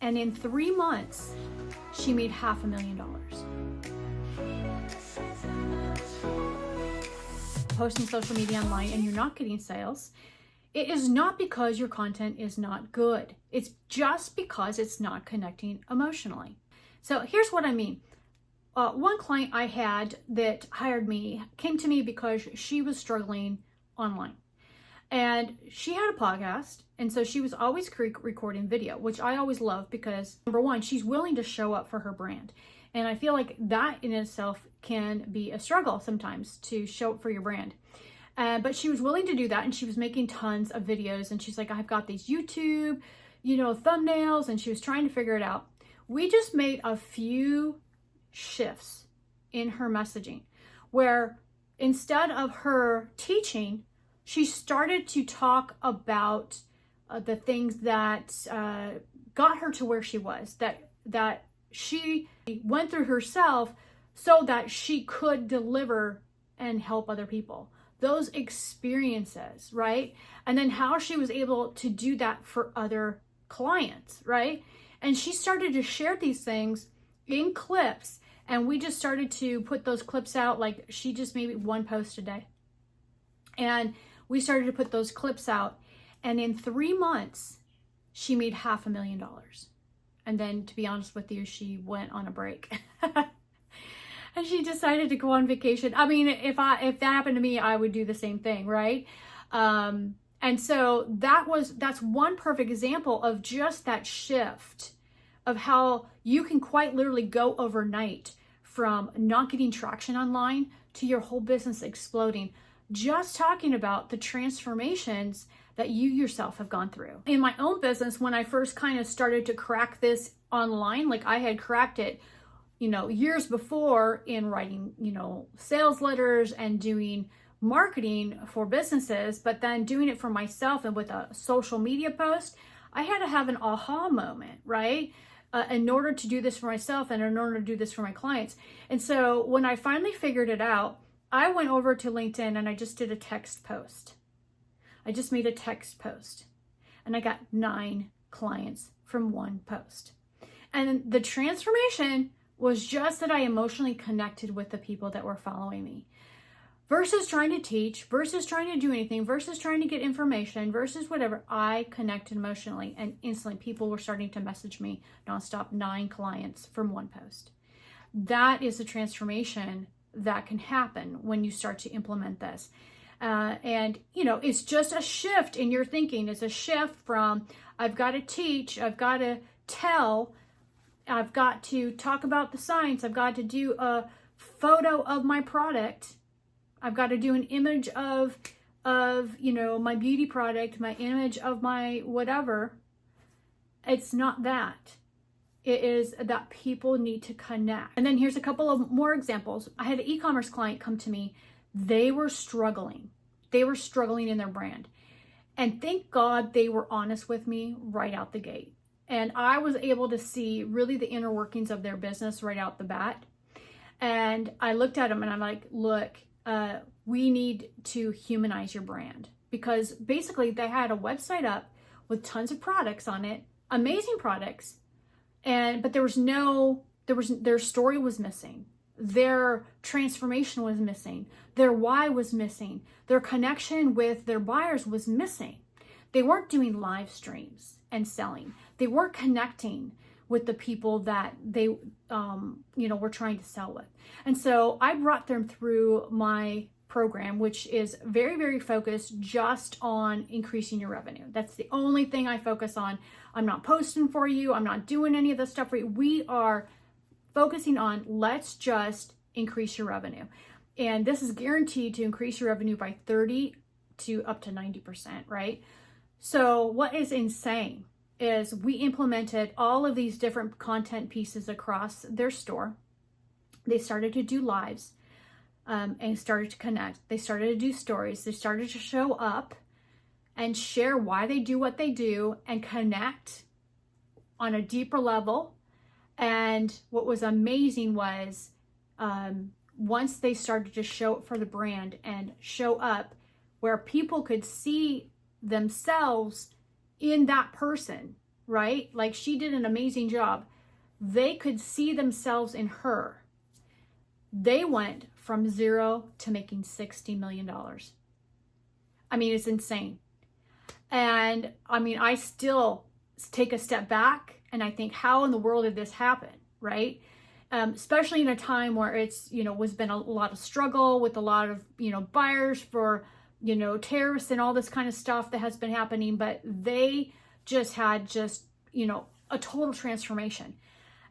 And in 3 months, she made $500,000. Posting social media online and you're not getting sales, it is not because your content is not good. It's just because it's not connecting emotionally. So here's what I mean. One client I had that hired me came to me because she was struggling online. And she had a podcast, and so she was always recording video, which I always love because, number one, she's willing to show up for her brand. And I feel like that in itself can be a struggle sometimes, to show up for your brand. But she was willing to do that, and she was making tons of videos, and she's like, I've got these YouTube, thumbnails, and she was trying to figure it out. We just made a few shifts in her messaging where instead of her teaching, she started to talk about the things that got her to where she was, that she went through herself so that she could deliver and help other people. Those experiences, right? And then how she was able to do that for other clients, right? And she started to share these things in clips, and we just started to put those clips out. Like, she just maybe one post a day. And we started to put those clips out, and in 3 months, she made $500,000. And then, to be honest with you, she went on a break. And she decided to go on vacation. I mean, if that happened to me, I would do the same thing, right? And so that's one perfect example of just that shift of how you can quite literally go overnight from not getting traction online to your whole business exploding. Just talking about the transformations that you yourself have gone through. In my own business, when I first kind of started to crack this online, like I had cracked it, years before in writing, sales letters and doing marketing for businesses, but then doing it for myself and with a social media post, I had to have an aha moment, right? In order to do this for myself and in order to do this for my clients. And so when I finally figured it out, I went over to LinkedIn and I just did a text post. I just made a text post and I got 9 clients from one post. And the transformation was just that I emotionally connected with the people that were following me. Versus trying to teach, versus trying to do anything, versus trying to get information, versus whatever, I connected emotionally, and instantly people were starting to message me nonstop, 9 clients from one post. That is a transformation that can happen when you start to implement this. And it's just a shift in your thinking. It's a shift from, I've got to teach, I've got to tell, I've got to talk about the science, I've got to do a photo of my product, I've got to do an image of my beauty product, my image of my whatever. It's not that. It is that people need to connect. And then here's a couple of more examples. I had an e-commerce client come to me. They were struggling. They were struggling in their brand. And thank God they were honest with me right out the gate. And I was able to see really the inner workings of their business right out the bat. And I looked at them and I'm like, look, we need to humanize your brand. Because basically they had a website up with tons of products on it, amazing products. But their story was missing. Their transformation was missing. Their why was missing. Their connection with their buyers was missing. They weren't doing live streams and selling. They weren't connecting with the people that they, were trying to sell with. And so I brought them through my program, which is very, very focused just on increasing your revenue. That's the only thing I focus on. I'm not posting for you. I'm not doing any of this stuff for you. We are focusing on, let's just increase your revenue. And this is guaranteed to increase your revenue by 30 to up to 90%, right? So what is insane is we implemented all of these different content pieces across their store. They started to do lives and started to connect. They started to do stories. They started to show up and share why they do what they do and connect on a deeper level. And what was amazing was once they started to show up for the brand and show up where people could see themselves in that person, right? Like, she did an amazing job. They could see themselves in her. They went from zero to making $60 million. I mean, it's insane. And I mean, I still take a step back and I think, how in the world did this happen, right? Especially in a time where it's, was been a lot of struggle with a lot of, buyers for, tariffs and all this kind of stuff that has been happening. But they just had a total transformation.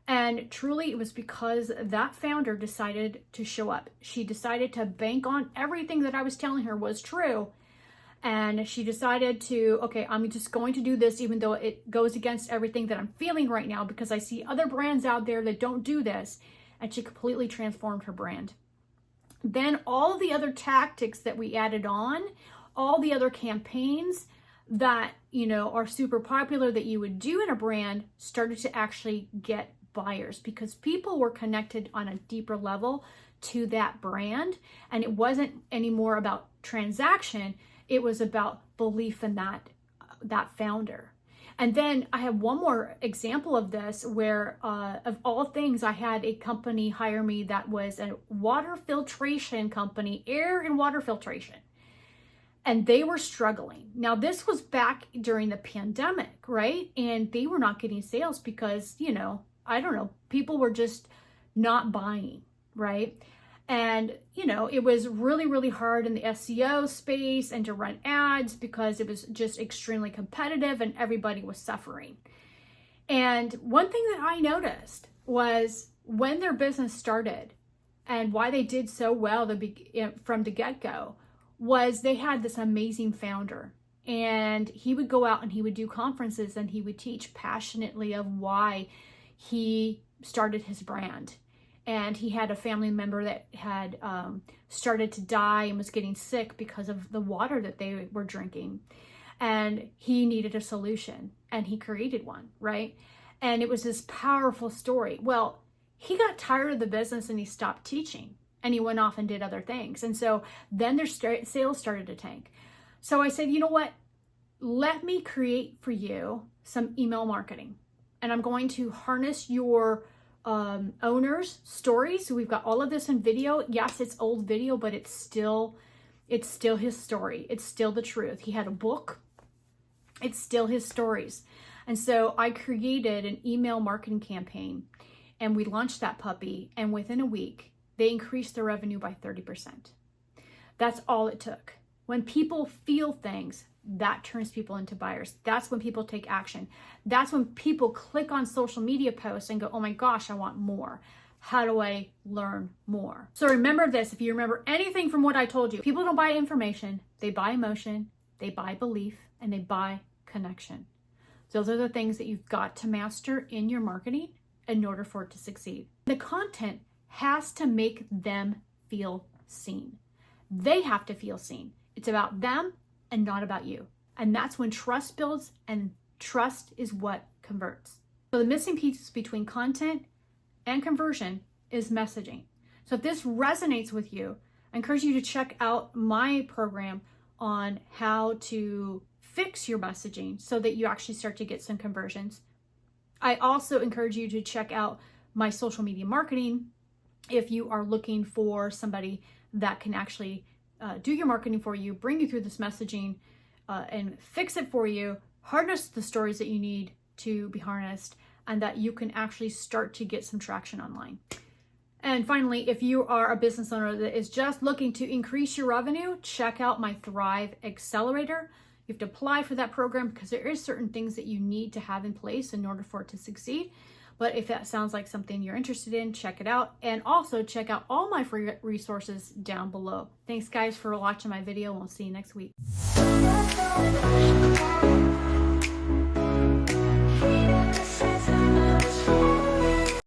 And truly, it was because that founder decided to show up. She decided to bank on everything that I was telling her was true. And she decided to, okay, I'm just going to do this, even though it goes against everything that I'm feeling right now, because I see other brands out there that don't do this. And she completely transformed her brand. Then all the other tactics that we added on, all the other campaigns that, are super popular that you would do in a brand, started to actually get buyers, because people were connected on a deeper level to that brand. And it wasn't anymore about transaction. It was about belief in that founder. And then I have one more example of this where, of all things, I had a company hire me that was a water filtration company, air and water filtration. And they were struggling. Now, this was back during the pandemic, right? And they were not getting sales because, I don't know, people were just not buying, right? And, it was really, really hard in the SEO space and to run ads because it was just extremely competitive and everybody was suffering. And one thing that I noticed was when their business started and why they did so well from the get-go was they had this amazing founder. And he would go out and he would do conferences and he would teach passionately of why he started his brand. And he had a family member that had started to die and was getting sick because of the water that they were drinking. And he needed a solution and he created one, right? And it was this powerful story. Well, he got tired of the business and he stopped teaching and he went off and did other things. And so then their sales started to tank. So I said, you know what? Let me create for you some email marketing. And I'm going to harness your owner's stories. So we've got all of this in video. Yes, it's old video, but it's still his story. It's still the truth. He had a book. It's still his stories. And so I created an email marketing campaign and we launched that puppy. And within a week, they increased their revenue by 30%. That's all it took. When people feel things, that turns people into buyers. That's when people take action. That's when people click on social media posts and go, oh my gosh, I want more. How do I learn more? So remember this, if you remember anything from what I told you, people don't buy information, they buy emotion, they buy belief, and they buy connection. Those are the things that you've got to master in your marketing in order for it to succeed. The content has to make them feel seen. They have to feel seen. It's about them and not about you. And that's when trust builds, and trust is what converts. So the missing piece between content and conversion is messaging. So if this resonates with you, I encourage you to check out my program on how to fix your messaging so that you actually start to get some conversions. I also encourage you to check out my social media marketing if you are looking for somebody that can actually do your marketing for you, bring you through this messaging, and fix it for you, harness the stories that you need to be harnessed, and that you can actually start to get some traction online. And finally, if you are a business owner that is just looking to increase your revenue, check out my Thrive Accelerator. You have to apply for that program because there is certain things that you need to have in place in order for it to succeed. But if that sounds like something you're interested in, check it out. And also check out all my free resources down below. Thanks guys for watching my video, and we'll see you next week.